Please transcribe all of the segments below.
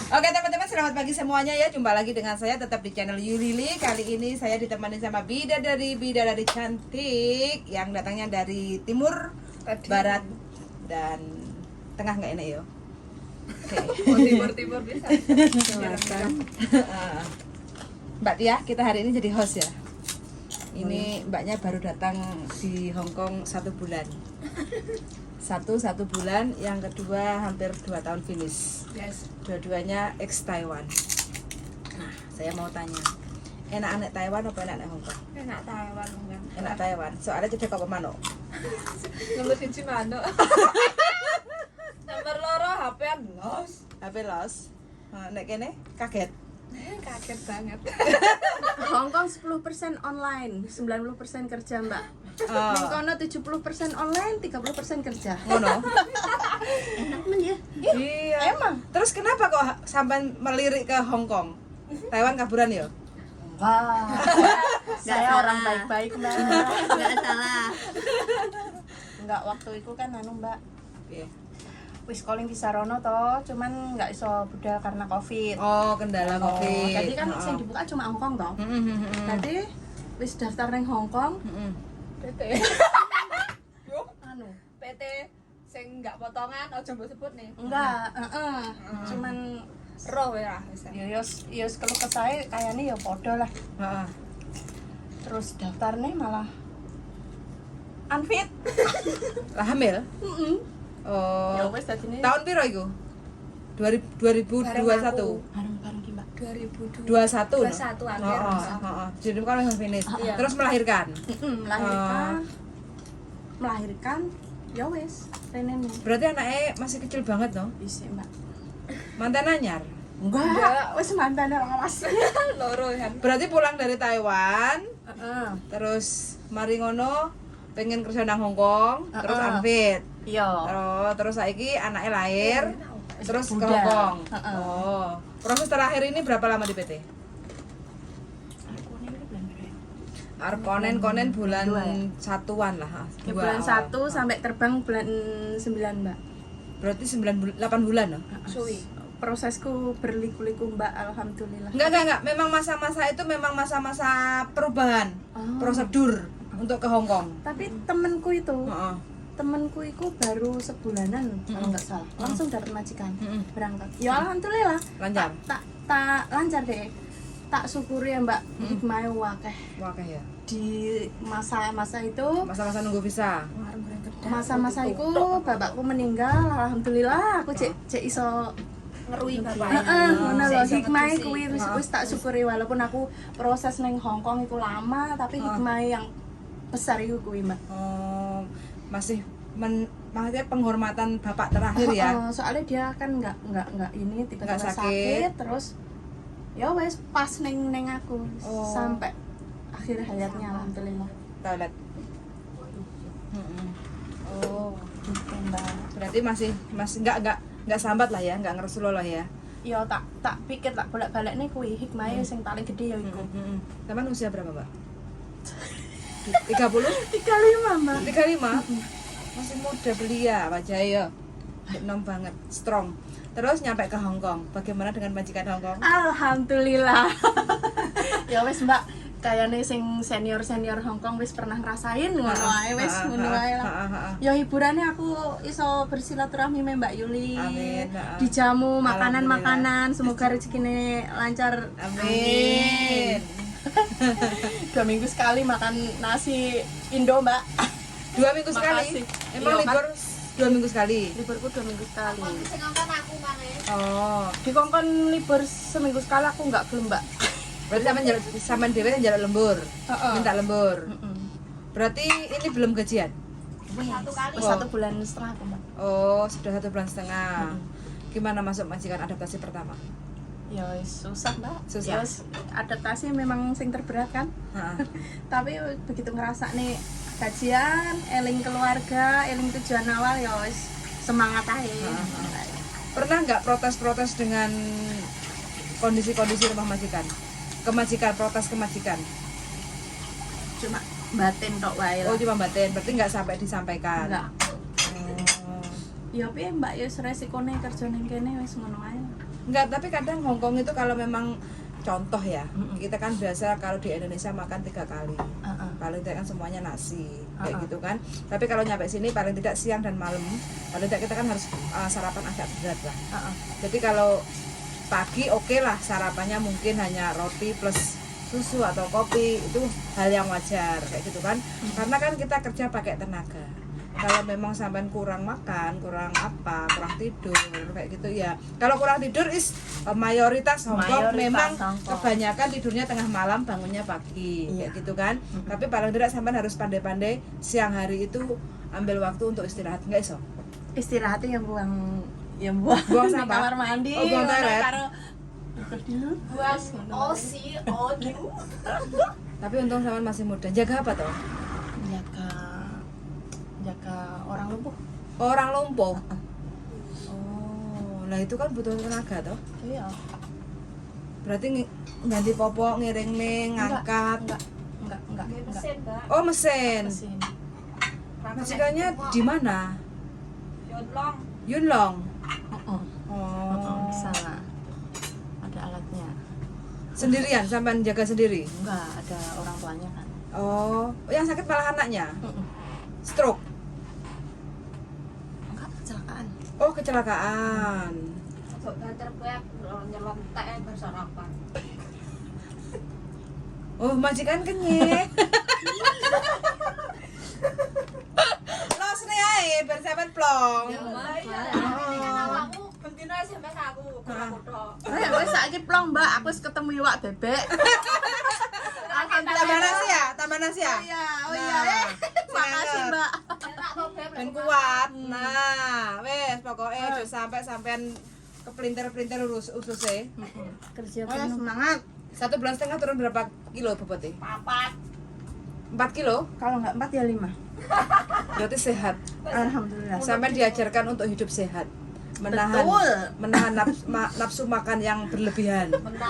Oke teman-teman, selamat pagi semuanya ya. Jumpa lagi dengan saya tetap di channel Yulili. Kali ini saya ditemani sama bidadari cantik yang datangnya dari timur, barat, dan tengah nggak enak ya? Oke. Timur bisa. Mbak Tia, kita hari ini jadi host ya. Ini mbaknya baru datang di Hong Kong 1 bulan. Satu bulan, yang kedua hampir 2 tahun finish. Yes. Dua-duanya ex Taiwan. Nah, saya mau tanya, enak anak Taiwan apa enak anak Hong Kong? Enak Taiwan enggak? Enak Taiwan, soalnya cedek apa manuk? Nomor siji manuk. Nomor loro HP-an los. HP los. Nek kene kaget. Kaget banget. Hongkong 10% online, 90% kerja mbak. Oh, Ning kono 70% online, 30% kerja. ngono. Enak men ya. Iya. Emang? Terus kenapa kok sampai melirik ke Hong Kong? Taiwan kaburan ya? Wah. Saya orang baik-baik mbak. Nggak salah. Enggak, waktu itu kan anu mbak, Iya. wis calling di Sarono toh, cuman nggak iso budal karena covid. Oh, kendala Covid. Jadi kan Oh. sing dibuka cuma Hongkong toh. Mm-mm. Jadi wis daftar neng Hongkong, Mm-mm. PT. anu PT sing enggak potongan aja mbok sebut nih. enggak, cuman Roh ya wis. yos kalau ke saya kayaknya ya podo lah. Heeh. Terus daftar nih malah unfit. Lah hamil? Ya Oh. wes tadi nih. Tahun piro iku? 2021. Bareng-bareng ki mbak. 2021 21 akhir. Heeh. Jadi kan langsung finish. Iya. Terus melahirkan. Melahirkan ya wes rene nih. Berarti anaknya masih kecil banget no? Bisa mbak. Mantan anyar. Enggak, wes mantan lawas. Loro kan. Berarti pulang dari Taiwan, Heeh. terus mari ngono pengen kerja nang Hong Kong, terus Heeh. unfit. Iya. Terus saiki anaknya lahir, terus ke Budal. Hong Kong. Heeh. Oh. Proses terakhir ini berapa lama di PT? Aku ini bulan berapa ya? Arep konen bulan Dua ya? satuan lah. Ya, Dua bulan awal. 1 sampai terbang bulan 9 mbak. Berarti 8 bulan loh. Suwi. Prosesku berliku-liku mbak, alhamdulillah. Enggak. Memang masa-masa itu memang masa-masa perubahan Oh. prosedur untuk ke Hong Kong. Tapi temenku itu, Heeh. temenku itu baru sebulanan kalau nggak salah, langsung dapat majikan berangkat. Ya alhamdulillah. Lancar. Tak lancar deh. Tak syukuri ya mbak, hikmahnya wakeh Wah kayak ya. di masa-masa itu. Masa-masa nunggu visa. Masa-masa itu bapakku meninggal, alhamdulillah aku cek iso Ngerui bapak. ngono lho, Iso hikmah ngedusi. kuwi wis tak syukuri walaupun aku proses neng Hong Kong itu lama, tapi hikmah yang besar itu kuwi mbak. Oh, masih maksudnya penghormatan bapak terakhir ya. Soalnya dia kan nggak ini tiba-tiba Nggak sakit. sakit terus ya wes pas neng aku Oh. sampai akhir hayatnya alhamdulillah. Toilet. Oh, Gitu mbak. berarti masih nggak sambat lah ya, nggak ngeresul lah ya. Ya tak pikir tak bolak-balik nih kuwi hikmahnya yang paling gede ya iku. Teman usia berapa, Mbak? 30? 35 mbak. 35? Masih muda belia wajahnya. Nom banget, strong. Terus nyampe ke Hong Kong. Bagaimana dengan majikan Hong Kong? Alhamdulillah. Ya wes mbak, kayaknya sing senior Hong Kong wis pernah ngerasain ngono ae wis ngono ae lah. Ya hiburannya aku iso bersilaturahmi sama Mbak Yuli. Amin. Dijamu makanan-makanan, semoga rezekine lancar. Amin. 2 minggu sekali makan nasi Indo mbak. 2 minggu sekali. Makasih. Emang Iya, libur 2 minggu sekali. Liburku 2 minggu sekali. Sing ngongkon aku maneh. Oh, Di Kongkon libur seminggu sekali aku nggak gelem mbak. berarti sampean dhewe kan jalan lembur. Heeh. Minta lembur. Berarti ini belum gajian. Satu kali. Wis 1 bulan setengah aku mbak. Oh, sudah 1 bulan setengah. Gimana masuk majikan adaptasi pertama? Ya wis susah mbak. Susah. Ya wis, adaptasi memang sing terberat kan. Heeh. Tapi begitu ngerasa nih gajian, eling keluarga, eling tujuan awal ya wis semangat aja. Pernah nggak protes-protes dengan kondisi-kondisi rumah majikan? Protes ke majikan. Cuma batin tok wae Oh, lah. cuma batin, berarti nggak sampai disampaikan. Enggak. Oh. Ya piye mbak ya resikone kerja ning kene wis ngono ae. Enggak, tapi kadang Hongkong itu kalau memang contoh ya, kita kan biasa kalau di Indonesia makan 3 kali, paling tidak kan semuanya nasi kayak gitu kan. Tapi kalau nyampe sini paling tidak siang dan malam, paling tidak kita kan harus sarapan agak berat lah. Jadi kalau pagi oke lah sarapannya mungkin hanya roti plus susu atau kopi, itu hal yang wajar kayak gitu kan. Karena kan kita kerja pakai tenaga. Kalau memang sampai kurang makan, kurang tidur kayak gitu ya. Kalau kurang tidur mayoritas Hongkong memang kebanyakan tidurnya tengah malam, bangunnya pagi kayak gitu kan. Tapi paling tidak sampai harus pandai-pandai siang hari itu ambil waktu untuk istirahat, enggak iso. Istirahatnya buang di sampah kamar mandi. buang toilet. buang OC. Tapi untung sampean masih muda. Jaga apa toh? Jaga orang lumpuh. Orang lumpuh. Oh, nah itu kan butuh tenaga toh. Iya. Berarti ganti popok, ngiring nih, ngangkat. Enggak. Mesin, Mbak. Oh, mesin. Mesin. Majikannya di mana? Yonlong. Yunlong. Oh, salah. Ada alatnya. Sendirian sampean jaga sendiri? Enggak, ada orang tuanya kan. Oh, yang sakit malah anaknya? Stroke? Enggak, kecelakaan. Oh, kecelakaan. Untuk ganter web nyelontek bersarapan. Oh, majikan kenyek. Los nih ae, bersahabat plong. Awakmu bentino SMS aku foto. Wes saiki plong, Mbak. Aku wis ketemu iwak bebek. Tambah nasi ya? Oh iya. Makasih, Mbak. Enak kok beb. Ben kuat. Nah, wes pokoknya aja sampean kepelintir-pelintir ususnya. Kerja penuh semangat. 1,5 bulan turun berapa kilo bobotnya? 4 kilo? Kalau enggak 4 ya 5. Berarti sehat. Alhamdulillah. Sampai diajarkan untuk hidup sehat. Menahan nafsu makan yang berlebihan.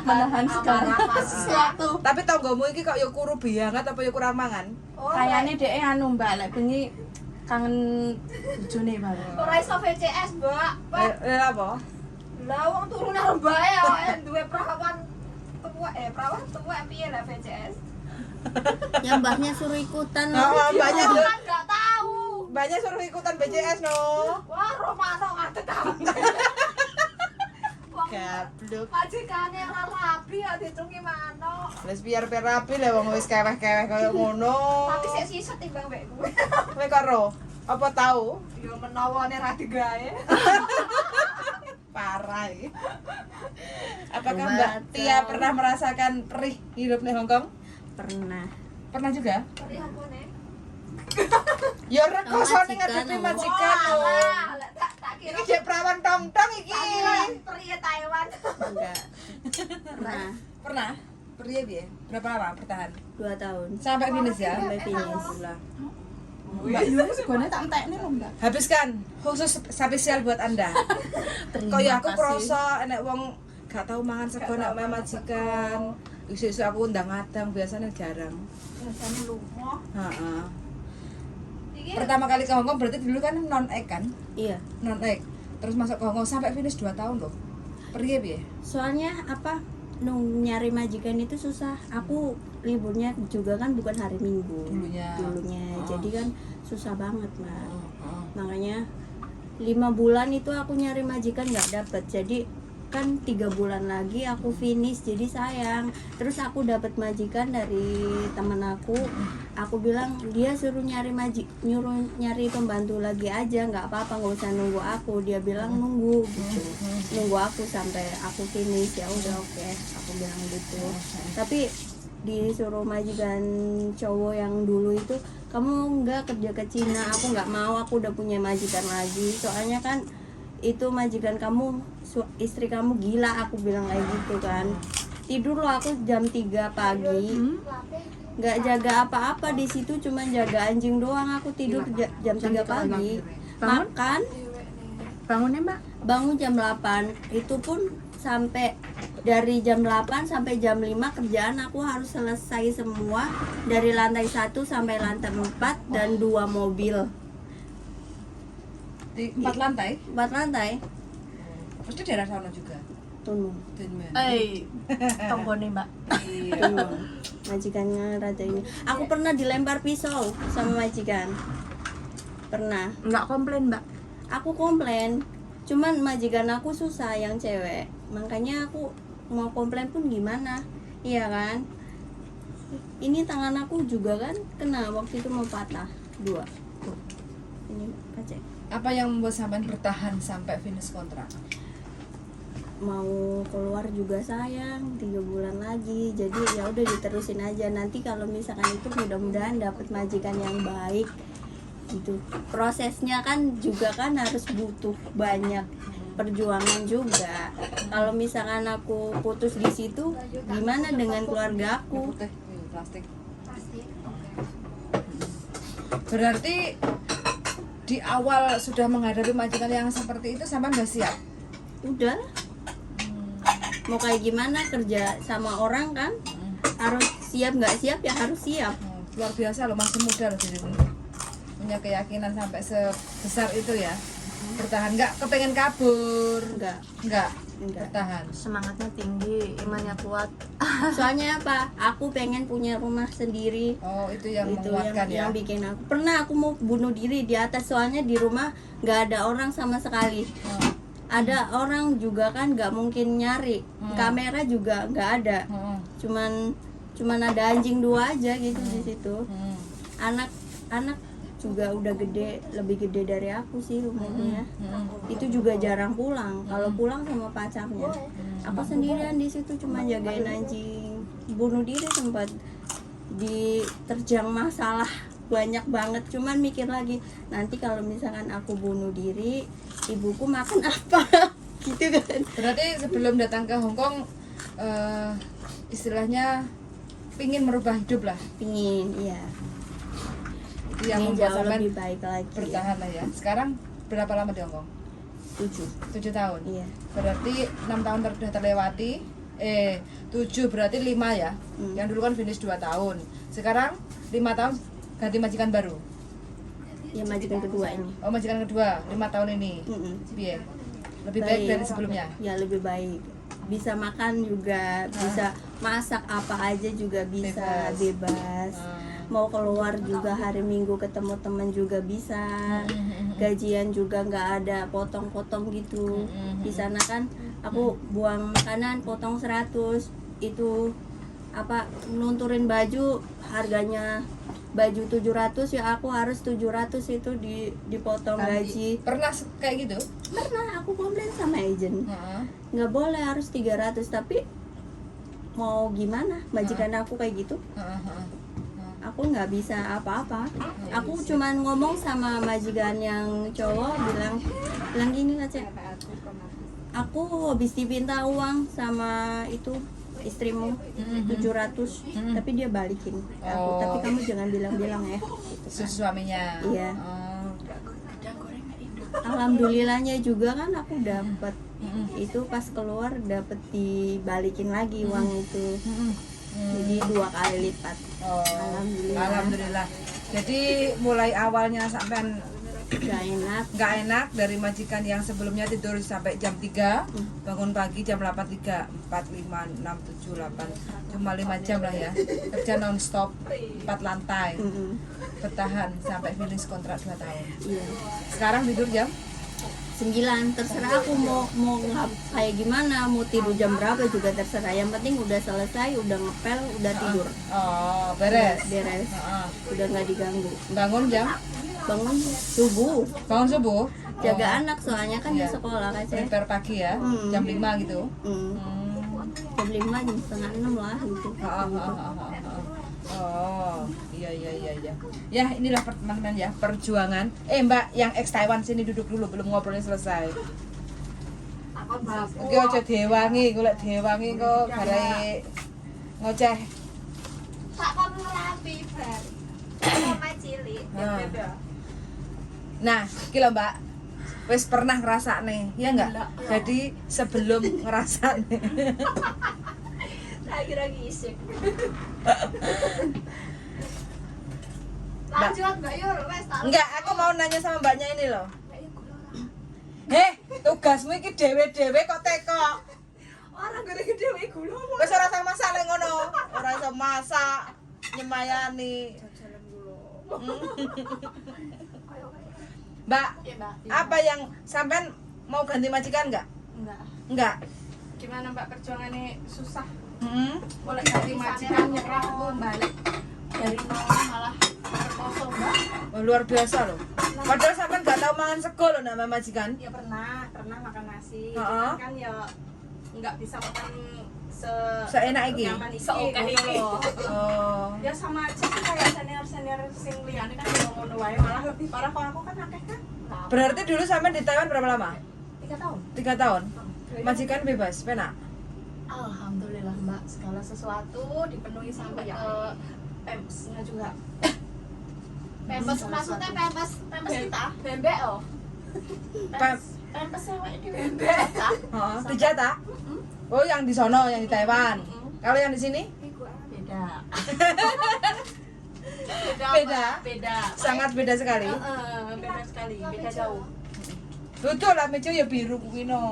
Menahan segala sesuatu. Tapi tonggomu iki kok ya kuru banget apa ya kurang mangan? Kayaknya dhek anu Mbak, lek bengi kangen bojone bareng. Ora iso VCS, Mbak. Apa? Lah wong turun nang bae kok duwe perawan tuwek piye lah VCS. Ya mbahnya suruh ikutan Oh, banyak tuh. Kan enggak tahu. Banyak suruh ikutan BCS no. Wah, Romano ngadeg tahu. Gablok. Majikane ora rapi ya dicungi mano. Wis biar rapi lah wong wis keweh-keweh kaya ngono. Tapi sik siset timbang wek kuwi. Kowe karo apa tahu? Ya menawane ra digawe. Parah iki. Apakah Mbak Tia pernah merasakan perih hidup di Hongkong? Pernah. Pernah juga? Kari ampune. Ya ora kosone ngadepi majikan lho. Tak kira Iki jek perawan tong-tong iki. pria Taiwan. Enggak. Pernah. Pernah? Perih piye? Berapa lama bertahan? 2 tahun. Sampai finish ya? Sampai finish. Mbak Yu segone tak entekne lho, Mbak. Habiskan khusus spesial buat Anda. Kok ya aku kroso enek wong gak tau mangan sego nek omahe majikan. Isu-isu aku undang ngadang biasanya jarang. Biasane lunga. Heeh. Iki Pertama kali ke Hongkong berarti dulu kan non egg kan? Iya. Non egg. Terus masuk ke Hongkong sampai finish 2 tahun loh. Pergi piye? Soalnya apa? Nyari majikan itu susah. Aku liburnya juga kan bukan hari Minggu. Dulunya. Jadi kan susah banget, Mbak. Makanya 5 bulan itu aku nyari majikan nggak dapet. Jadi kan 3 bulan lagi aku finish, jadi sayang. Terus aku dapat majikan dari temen aku bilang dia suruh nyari nyari pembantu lagi aja, nggak apa-apa, nggak usah nunggu aku. Dia bilang nunggu gitu, nunggu aku sampai aku finish. Ya udah oke, aku bilang gitu. Tapi disuruh majikan cowok yang dulu itu, kamu nggak kerja ke Cina. Aku nggak mau, aku udah punya majikan lagi. Soalnya kan itu majikan kamu, istri kamu gila, aku bilang kayak gitu kan. Tidur loh aku jam 3 pagi, nggak jaga apa-apa di situ, cuma jaga anjing doang. Aku tidur jam 3 pagi, makan Bangunnya Mbak? bangun jam 8. Itu pun sampai dari jam 8 sampai jam 5 kerjaan aku harus selesai semua, dari lantai 1 sampai lantai 4 dan 2 mobil. Di 4 lantai? 4 lantai. Pasti daerah sana juga. Tunung. Tunmen. Tonggone mbak. Iya. Tunung. Majikannya rada ini. Aku pernah dilempar pisau sama majikan. Pernah. Nggak komplain mbak. Aku komplain. Cuman majikan aku susah yang cewek. Makanya aku mau komplain pun gimana? Iya kan? Ini tangan aku juga kan kena waktu itu mau patah 2. Tuh. Ini pacek. Apa yang membuat sampean bertahan sampai finish kontrak? Mau keluar juga sayang 3 bulan lagi, jadi ya udah diterusin aja. Nanti kalau misalkan itu mudah-mudahan dapat majikan yang baik gitu. Prosesnya kan juga kan harus butuh banyak perjuangan juga. Kalau misalkan aku putus di situ, gimana dengan keluarga aku? Putih, plastik. Pasti. Oke. Berarti di awal sudah menghadapi majikan yang seperti itu sampean udah siap? Udah, mau kayak gimana kerja sama orang kan harus siap, nggak siap ya harus siap. Luar biasa loh, masih muda loh dirimu. Punya keyakinan sampai sebesar itu ya. Bertahan, nggak kepengen kabur? Nggak. Bertahan. Semangatnya tinggi, imannya kuat. Soalnya apa, aku pengen punya rumah sendiri. Oh, itu yang Itu menguatkan yang ya. bikin aku pernah aku mau bunuh diri di atas, soalnya di rumah nggak ada orang sama sekali. Ada orang juga kan nggak mungkin nyari, kamera juga nggak ada, cuman ada anjing 2 aja gitu di situ. Anak juga udah gede, lebih gede dari aku sih umurnya. Itu juga jarang pulang, kalau pulang sama pacarnya. Aku sendirian di situ cuma jagain anjing. Bunuh diri sempat, diterjang masalah banyak banget, cuman mikir lagi nanti kalau misalkan aku bunuh diri ibuku makan apa gitu kan. Berarti sebelum datang ke Hongkong istilahnya pingin merubah hidup lah. Pingin, iya. Itu yang Pingin membuat jauh sampean lebih baik lagi. bertahan lah ya. Sekarang berapa lama di Hongkong? 7. 7 tahun. Iya. Berarti 6 tahun sudah terlewati. 7 berarti 5 ya. Yang dulu kan finish 2 tahun. Sekarang 5 tahun ganti majikan baru. Ya majikan kedua ini. Oh, majikan kedua 5 tahun ini. Piye? Lebih baik dari sebelumnya. Ya lebih baik. Bisa makan juga, bisa masak apa aja juga bisa, bebas. Mau keluar juga hari Minggu ketemu teman juga bisa. Gajian juga nggak ada potong-potong gitu. Di sana kan aku buang makanan potong 100, itu apa nunturin baju harganya baju 700 ya aku harus 700 itu dipotong gaji. Pernah kayak gitu? Pernah aku komplain sama agent. Nggak boleh, harus 300, tapi mau gimana majikan aku kayak gitu. Aku nggak bisa apa-apa. Aku cuman ngomong sama majikan yang cowok, bilang gini lah Cek, aku habis dipinta uang sama itu istrimu 700, tapi dia balikin ke aku. Tapi kamu jangan bilang-bilang ya gitu kan. Suaminya. Iya. Alhamdulillahnya juga kan aku dapat itu, pas keluar dapat dibalikin lagi uang itu. Jadi 2 kali lipat. Alhamdulillah. Jadi mulai awalnya sampai nggak enak dari majikan yang sebelumnya tidur sampai jam 3, bangun pagi jam 8.3, 4, 5, 6, 7, 8, cuma 5 jam lah ya, kerja non-stop 4 lantai, bertahan sampai finish kontrak 2 tahun. Iya. Sekarang tidur jam 9, terserah aku mau kayak gimana, mau tidur jam berapa juga terserah, yang penting udah selesai, udah ngepel, udah tidur. Beres. Udah nggak diganggu. Bangun jam? Bangun subuh, Oh. jaga anak soalnya kan Iya. di sekolah kan Cek. Prepare pagi ya, jam 5 gitu. Jam 5, jam setengah 6 lah gitu. Oh, iya. Ya, inilah pertemanan ya, perjuangan. Mbak yang ex Taiwan sini duduk dulu, belum ngobrolnya selesai. Takon bapak. Iki aja dewangi, golek dewangi kok garai ngoceh. Takon ngelapi bar. Sama cilik. Nah, iki lho Mbak. Wis pernah ngrasakne, ya enggak? Jadi sebelum ngrasakne. Kira ngisik. Lanjut Mbak Yul, wes tak. Enggak, aku mau nanya sama Mbaknya ini loh. Tugasmu iki dhewe-dhewe kok teko. Dewe gula. Wis ora usah masak lek ngono. Ora iso masak nyemayani. Jalan gula. Mbak, Iya, Mbak. apa yang sampean mau ganti majikan enggak? Enggak. Enggak. Gimana Mbak perjuangannya susah? Heeh. Boleh ganti majikan nyerah balik dari nol malah kosong Mbak. Oh, luar biasa loh. Padahal sampean enggak tahu mangan sego loh nama majikan. Ya pernah makan nasi. Heeh. Cuman kan ya nggak bisa makan Seenak iki? nyaman iki, Seoke ngono iki. loh. Oh. Ya sama aja sih kayak senior sing liyane kan ya ngono wae, malah lebih parah kalau aku kan akeh kan. Berarti dulu sampean di Taiwan berapa lama? 3 tahun. 3 tahun. Majikan bebas, penak. Alhamdulillah Mbak, segala sesuatu dipenuhi sampai ke pempesnya juga. Pempes maksudnya pempes kita. Bembek oh. Pem- Pempes cewek di bembek. Heeh, dijatah. Oh, yang di sono, yang di Taiwan. Kalau yang di sini? Beda. Beda. Beda. Sangat beda sekali. Beda sekali, beda jauh. Betul lah, meja ya biru kuwi no.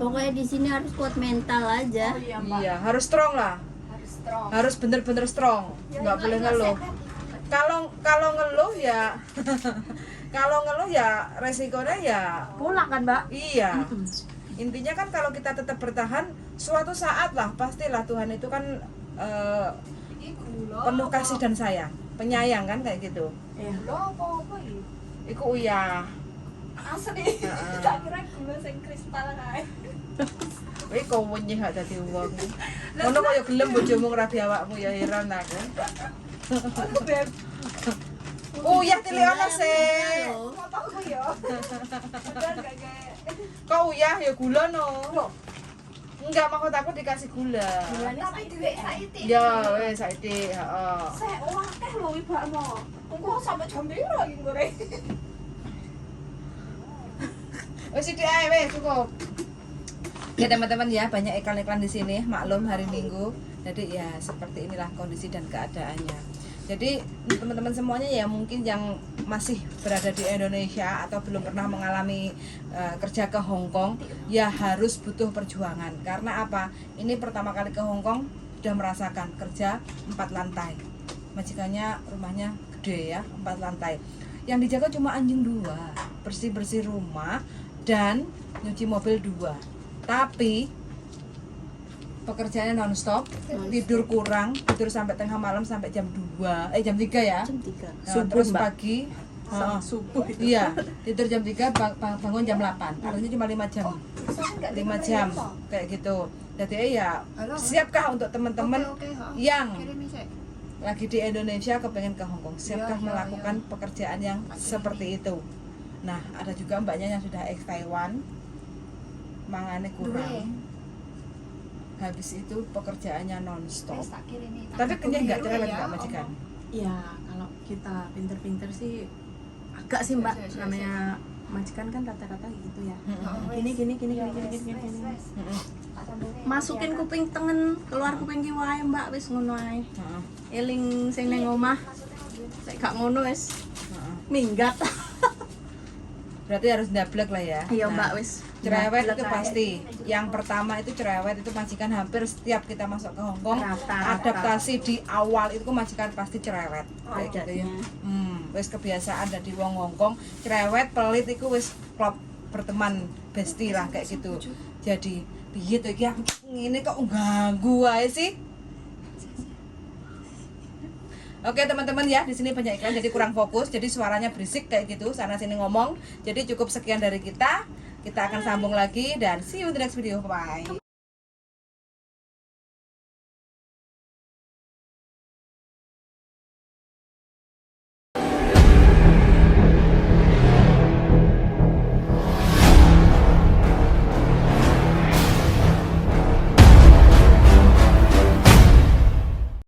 Pokoknya di sini harus kuat mental aja. Oh iya Mbak. Iya, harus strong lah. Harus strong. Harus bener-bener strong. Nggak boleh ngeluh. Kalau ngeluh ya kalau ngeluh ya resikonya ya Pulang kan Mbak? iya. Intinya kan kalau kita tetap bertahan, suatu saat lah pastilah Tuhan itu kan penuh kasih dan sayang, penyayang kan kayak gitu. Iya. Gula apa iki? Iku uyah. Asli. Heeh. Tak kira gula sing kristal kae. Kowe kok wenyih gak dadi wong. Ngono kok ya gelem bojomu ngrabi awakmu ya heran aku. Beb. Uyah tilik ana sih. Apa aku ya? Bener gak kayak. Kok uyah ya gula no. Enggak, maksud aku dikasih gula. Tapi duwe saiki. Ya wes saiki, heeh. Saya akeh lho ibakno. Engko sampe jam piro iki goreng? Wes sithik ae wes cukup. Ya teman-teman ya, banyak iklan-iklan di sini, maklum hari Minggu. Jadi ya seperti inilah kondisi dan keadaannya. Jadi teman-teman semuanya ya mungkin yang masih berada di Indonesia atau belum pernah mengalami kerja ke Hong Kong, ya harus butuh perjuangan. Karena apa? Ini pertama kali ke Hong Kong sudah merasakan kerja 4 lantai. Majikannya rumahnya gede ya, 4 lantai. Yang dijaga cuma anjing 2, bersih-bersih rumah dan nyuci mobil 2. Tapi pekerjaannya non-stop, tidur kurang, tidur sampai tengah malam sampai jam 3 ya. Jam 3. Nah, terus pagi Subuh itu. iya, tidur jam 3 bangun jam 8. Artinya cuma 5 jam. 5 jam kayak gitu. Jadi ya siapkah untuk teman-teman yang lagi di Indonesia kepengen ke Hong Kong, siapkah melakukan pekerjaan yang seperti itu? Nah, ada juga mbaknya yang sudah ex Taiwan, mangane kurang. Habis itu pekerjaannya non-stop. Tapi kenyang nggak cerewet nggak majikan? Ya kalau kita pinter-pinter sih agak sih Mbak, namanya majikan kan rata-rata gitu ya. Gini. Mm-mm. Masukin kuping tengen, keluar kuping kiwae Mbak, wis ngono ae. Heeh, Eling sing ning omah. Sek gak ngono wis heeh. minggat. Berarti harus ndablek lah ya. Iya Nah, Mbak wis. cerewet Ndablek itu ae. pasti. Yang pertama itu cerewet itu majikan hampir setiap kita masuk ke Hong Kong Rata-rata. adaptasi di awal itu majikan pasti cerewet kayak gitu ya. Adatnya. Wis kebiasaan dari wong Hong Kong cerewet pelit itu wis klop berteman bestie lah kayak gitu. Jadi piye to iki aku ngene kok ganggu wae sih. Oke teman-teman ya, di sini banyak iklan jadi kurang fokus, jadi suaranya berisik kayak gitu, sana sini ngomong. Jadi cukup sekian dari kita. Kita akan sambung lagi dan see you in the next video. Bye.